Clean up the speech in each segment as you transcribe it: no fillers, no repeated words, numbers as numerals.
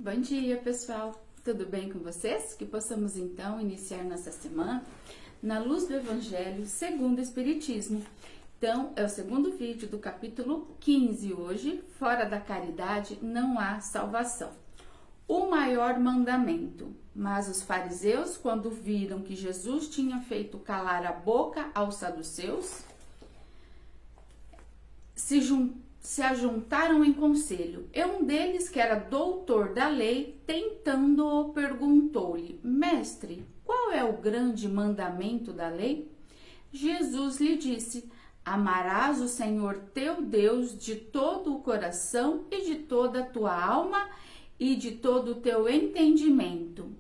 Bom dia, pessoal! Tudo bem com vocês? Que possamos então iniciar nossa semana na luz do Evangelho segundo o Espiritismo. Então, é o segundo vídeo do capítulo 15 hoje. Fora da caridade não há salvação. O maior mandamento. Mas os fariseus, quando viram que Jesus tinha feito calar a boca aos saduceus, se ajuntaram em conselho. E um deles, que era doutor da lei, tentando-o, perguntou-lhe: Mestre, qual é o grande mandamento da lei? Jesus lhe disse: Amarás o Senhor teu Deus de todo o coração e de toda a tua alma e de todo o teu entendimento.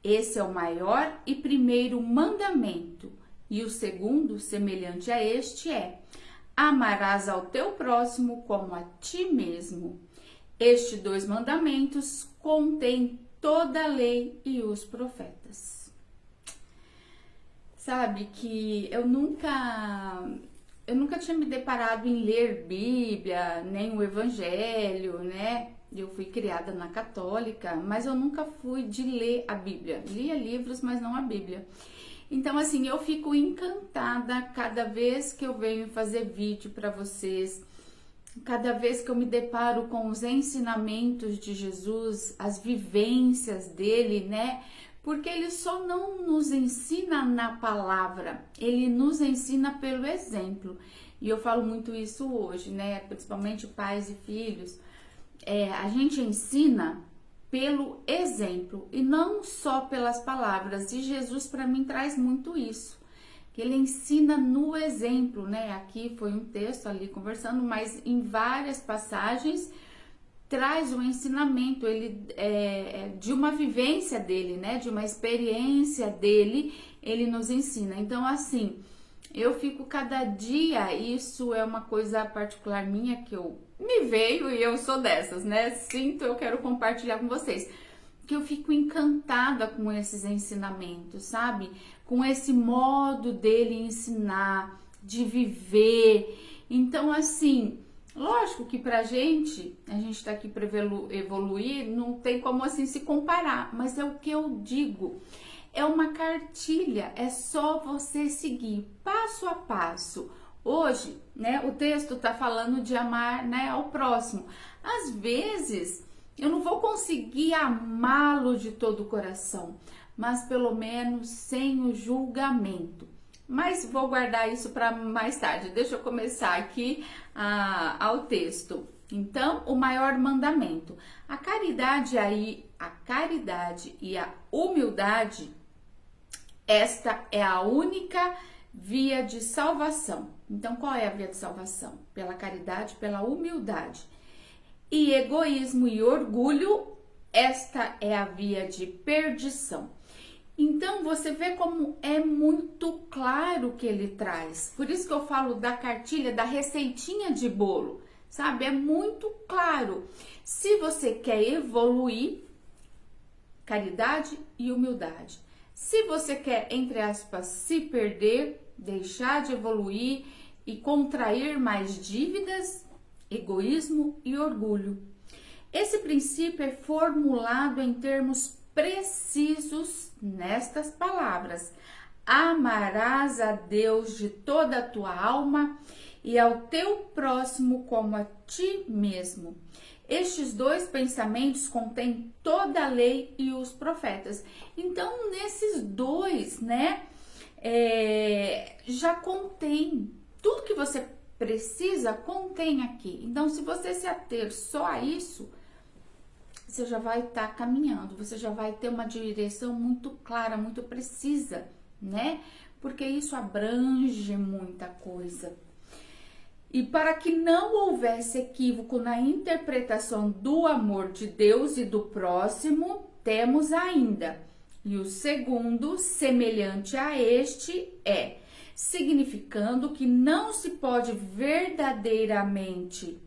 Esse é o maior e primeiro mandamento. E o segundo, semelhante a este, é: amarás ao teu próximo como a ti mesmo. Estes dois mandamentos contêm toda a lei e os profetas. Sabe que eu nunca tinha me deparado em ler Bíblia, nem o Evangelho, né? Eu fui criada na católica, mas eu nunca fui de ler a Bíblia. Lia livros, mas não a Bíblia. Então, assim, eu fico encantada cada vez que eu venho fazer vídeo para vocês, cada vez que eu me deparo com os ensinamentos de Jesus, as vivências dele, né? Porque ele só não nos ensina na palavra, ele nos ensina pelo exemplo. E eu falo muito isso hoje, né? Principalmente pais e filhos. A gente ensina pelo exemplo e não só pelas palavras. E Jesus para mim traz muito isso, que ele ensina no exemplo, né? Aqui foi um texto ali conversando, mas em várias passagens traz um ensinamento, ele de uma vivência dele, né? De uma experiência dele, ele nos ensina. Então, assim, eu fico cada dia, isso é uma coisa particular minha que me veio e eu sou dessas, né? Sinto, eu quero compartilhar com vocês. Que eu fico encantada com esses ensinamentos, sabe? Com esse modo dele ensinar, de viver. Então, assim, lógico que a gente tá aqui para evoluir, não tem como assim se comparar, mas é o que eu digo. É uma cartilha, é só você seguir passo a passo. Hoje, né, o texto tá falando de amar, né, ao próximo. Às vezes, eu não vou conseguir amá-lo de todo o coração, mas pelo menos sem o julgamento. Mas vou guardar isso para mais tarde. Deixa eu começar aqui ao texto. Então, o maior mandamento. A caridade e a humildade, esta é a única via de salvação. Então, qual é a via de salvação? Pela caridade, pela humildade. E egoísmo e orgulho, esta é a via de perdição. Então, você vê como é muito claro o que ele traz. Por isso que eu falo da cartilha, da receitinha de bolo, sabe? É muito claro. Se você quer evoluir, caridade e humildade. Se você quer, entre aspas, se perder, deixar de evoluir e contrair mais dívidas, egoísmo e orgulho. Esse princípio é formulado em termos precisos nestas palavras: amarás a Deus de toda a tua alma e ao teu próximo como a ti mesmo. Estes dois pensamentos contêm toda a lei e os profetas. Então, nesses dois, né, já contém tudo que você precisa, contém aqui. Então, se você se ater só a isso, você já vai estar caminhando, você já vai ter uma direção muito clara, muito precisa, né? Porque isso abrange muita coisa. E para que não houvesse equívoco na interpretação do amor de Deus e do próximo, temos ainda. E o segundo, semelhante a este, significando que não se pode verdadeiramente...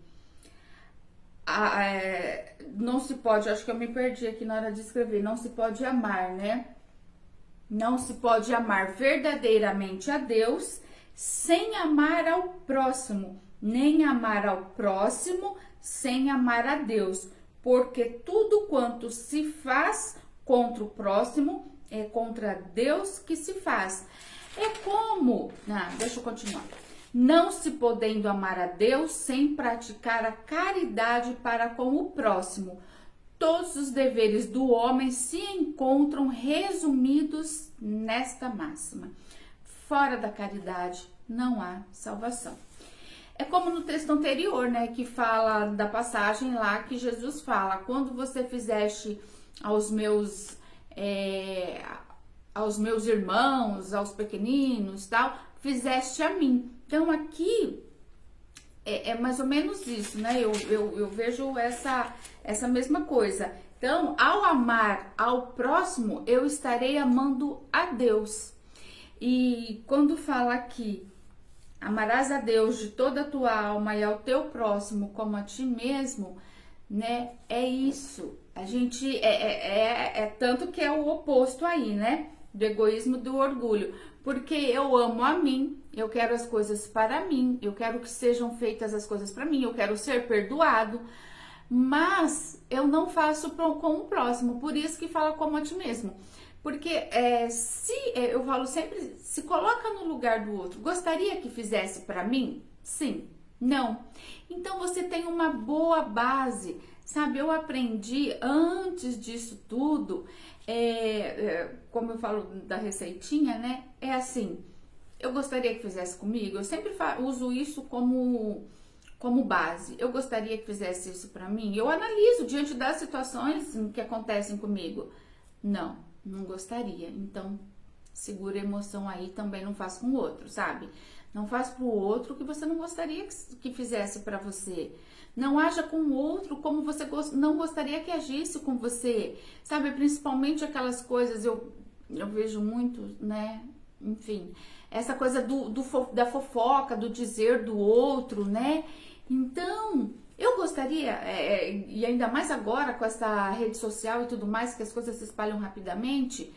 não se pode, acho que eu me perdi aqui na hora de escrever, não se pode amar, né? Não se pode amar verdadeiramente a Deus sem amar ao próximo, nem amar ao próximo sem amar a Deus, porque tudo quanto se faz contra o próximo é contra Deus que se faz. É como, deixa eu continuar. Não se podendo amar a Deus sem praticar a caridade para com o próximo. Todos os deveres do homem se encontram resumidos nesta máxima. Fora da caridade não há salvação. É como no texto anterior, né, que fala da passagem lá que Jesus fala: quando você fizeste aos meus irmãos, aos pequeninos, tal, fizeste a mim. Então aqui é mais ou menos isso, né? Eu vejo essa mesma coisa. Então, ao amar ao próximo, eu estarei amando a Deus. E quando fala aqui, amarás a Deus de toda a tua alma e ao teu próximo como a ti mesmo, né? É isso. A gente tanto que é o oposto aí, né? Do egoísmo, do orgulho. Porque eu amo a mim, eu quero as coisas para mim, eu quero que sejam feitas as coisas para mim, eu quero ser perdoado, mas eu não faço com o próximo. Por isso que fala como a ti mesmo. Porque eu falo sempre, se coloca no lugar do outro. Gostaria que fizesse para mim? Sim. Não. Então você tem uma boa base, sabe? Eu aprendi antes disso tudo, como eu falo da receitinha, né? É assim, eu gostaria que fizesse comigo. Eu sempre uso isso como base. Eu gostaria que fizesse isso para mim. Eu analiso diante das situações que acontecem comigo. Não gostaria. Então, segura a emoção aí, também não faz com o outro, sabe? Não faz pro outro o que você não gostaria que fizesse para você. Não haja com o outro como você não gostaria que agisse com você, sabe? Principalmente aquelas coisas, eu vejo muito, né? Enfim, essa coisa da fofoca, do dizer do outro, né? Então, eu gostaria, e ainda mais agora com essa rede social e tudo mais, que as coisas se espalham rapidamente,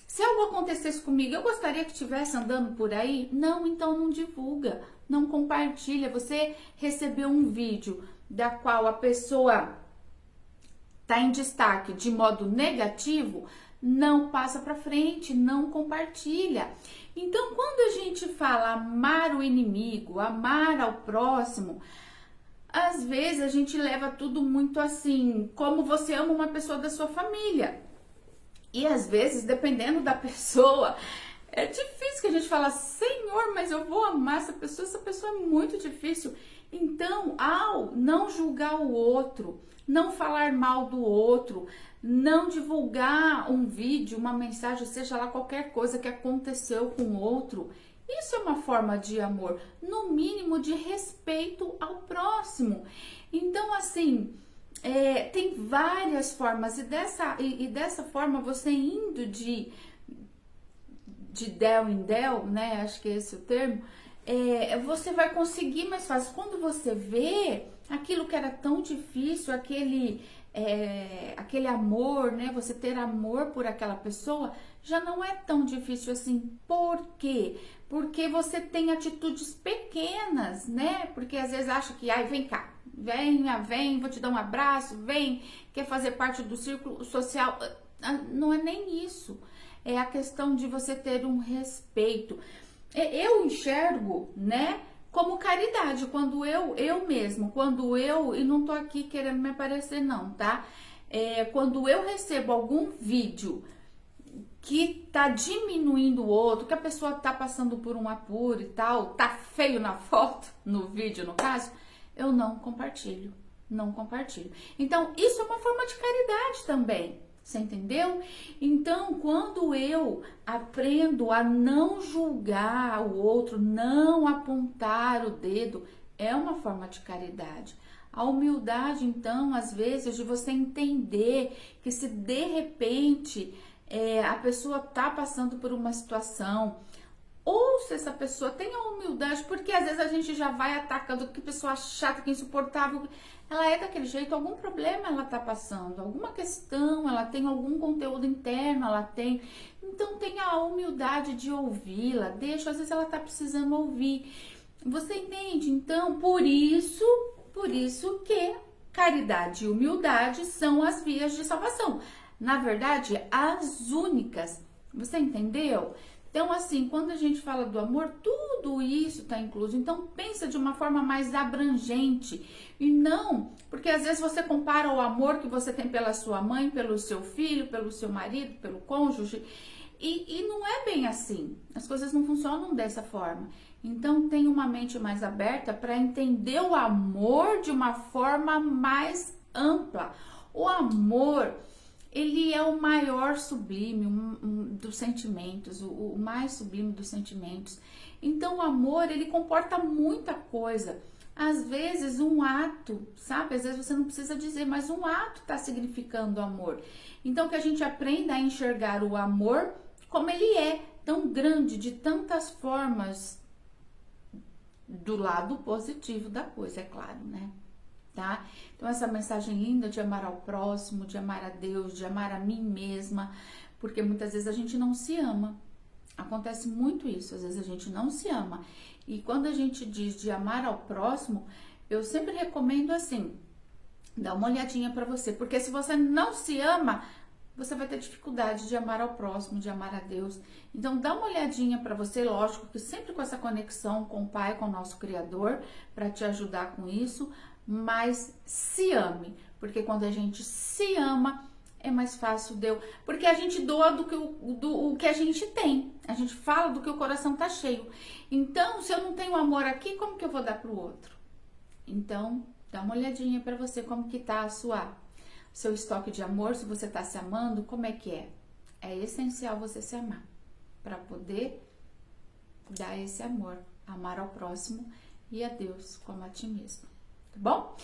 se algo acontecesse comigo, eu gostaria que estivesse andando por aí? Não, então não divulga, não compartilha. Você recebeu um vídeo da qual a pessoa está em destaque de modo negativo, não passa para frente, não compartilha. Então, quando a gente fala amar o inimigo, amar ao próximo, às vezes a gente leva tudo muito assim, como você ama uma pessoa da sua família. E às vezes, dependendo da pessoa, é difícil que a gente fala, Senhor, mas eu vou amar essa pessoa é muito difícil. Então, ao não julgar o outro, não falar mal do outro, não divulgar um vídeo, uma mensagem, seja lá qualquer coisa que aconteceu com o outro, isso é uma forma de amor, no mínimo de respeito ao próximo. Então, assim, tem várias formas e dessa forma você indo de del em del, né? Acho que é esse o termo. Você vai conseguir mais fácil. Quando você vê aquilo que era tão difícil, aquele amor, né? Você ter amor por aquela pessoa já não é tão difícil assim. Por quê? Porque você tem atitudes pequenas, né? Porque às vezes acha que, vem cá, vem, vou te dar um abraço, vem, quer fazer parte do círculo social. Não é nem isso. É a questão de você ter um respeito. Eu enxergo, né, como caridade, quando eu mesmo, e não tô aqui querendo me aparecer não, tá? Quando eu recebo algum vídeo que tá diminuindo o outro, que a pessoa tá passando por um apuro e tal, tá feio na foto, no vídeo no caso, eu não compartilho. Então, isso é uma forma de caridade também, você entendeu? Então, quando eu aprendo a não julgar o outro, não apontar o dedo, é uma forma de caridade. A humildade, então, às vezes, de você entender que se de repente a pessoa tá passando por uma situação, ou se essa pessoa tem a humildade, porque às vezes a gente já vai atacando, que pessoa chata, que insuportável, ela é daquele jeito, algum problema ela tá passando, alguma questão, ela tem algum conteúdo interno, ela tem, então tenha a humildade de ouvi-la, às vezes ela tá precisando ouvir, você entende? Então, por isso que caridade e humildade são as vias de salvação. Na verdade, as únicas. Você entendeu? Então, assim, quando a gente fala do amor, tudo isso está incluso. Então, pensa de uma forma mais abrangente. E não, porque às vezes você compara o amor que você tem pela sua mãe, pelo seu filho, pelo seu marido, pelo cônjuge. E não é bem assim. As coisas não funcionam dessa forma. Então, tenha uma mente mais aberta para entender o amor de uma forma mais ampla. O amor, ele é o maior sublime dos sentimentos, o mais sublime dos sentimentos. Então, o amor, ele comporta muita coisa. Às vezes, um ato, sabe? Às vezes você não precisa dizer, mas um ato está significando amor. Então, que a gente aprenda a enxergar o amor como ele é, tão grande, de tantas formas, do lado positivo da coisa, é claro, né? Tá? Então, essa mensagem linda de amar ao próximo, de amar a Deus, de amar a mim mesma, porque muitas vezes a gente não se ama. Acontece muito isso, às vezes a gente não se ama. E quando a gente diz de amar ao próximo, eu sempre recomendo assim, dá uma olhadinha pra você, porque se você não se ama, você vai ter dificuldade de amar ao próximo, de amar a Deus. Então, dá uma olhadinha para você, lógico que sempre com essa conexão com o Pai, com o nosso Criador, para te ajudar com isso, mas se ame, porque quando a gente se ama, é mais fácil porque a gente doa do que a gente tem, a gente fala do que o coração tá cheio. Então, se eu não tenho amor aqui, como que eu vou dar pro outro? Então, dá uma olhadinha para você como que tá seu estoque de amor, se você tá se amando, como é que é? É essencial você se amar, para poder dar esse amor, amar ao próximo e a Deus como a ti mesmo, tá bom?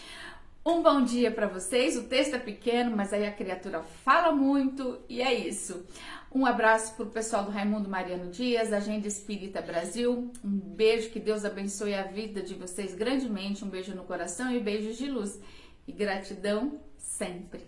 Um bom dia para vocês, o texto é pequeno, mas aí a criatura fala muito e é isso. Um abraço pro pessoal do Raimundo Mariano Dias, Agenda Espírita Brasil, um beijo, que Deus abençoe a vida de vocês grandemente, um beijo no coração e beijos de luz. E gratidão sempre.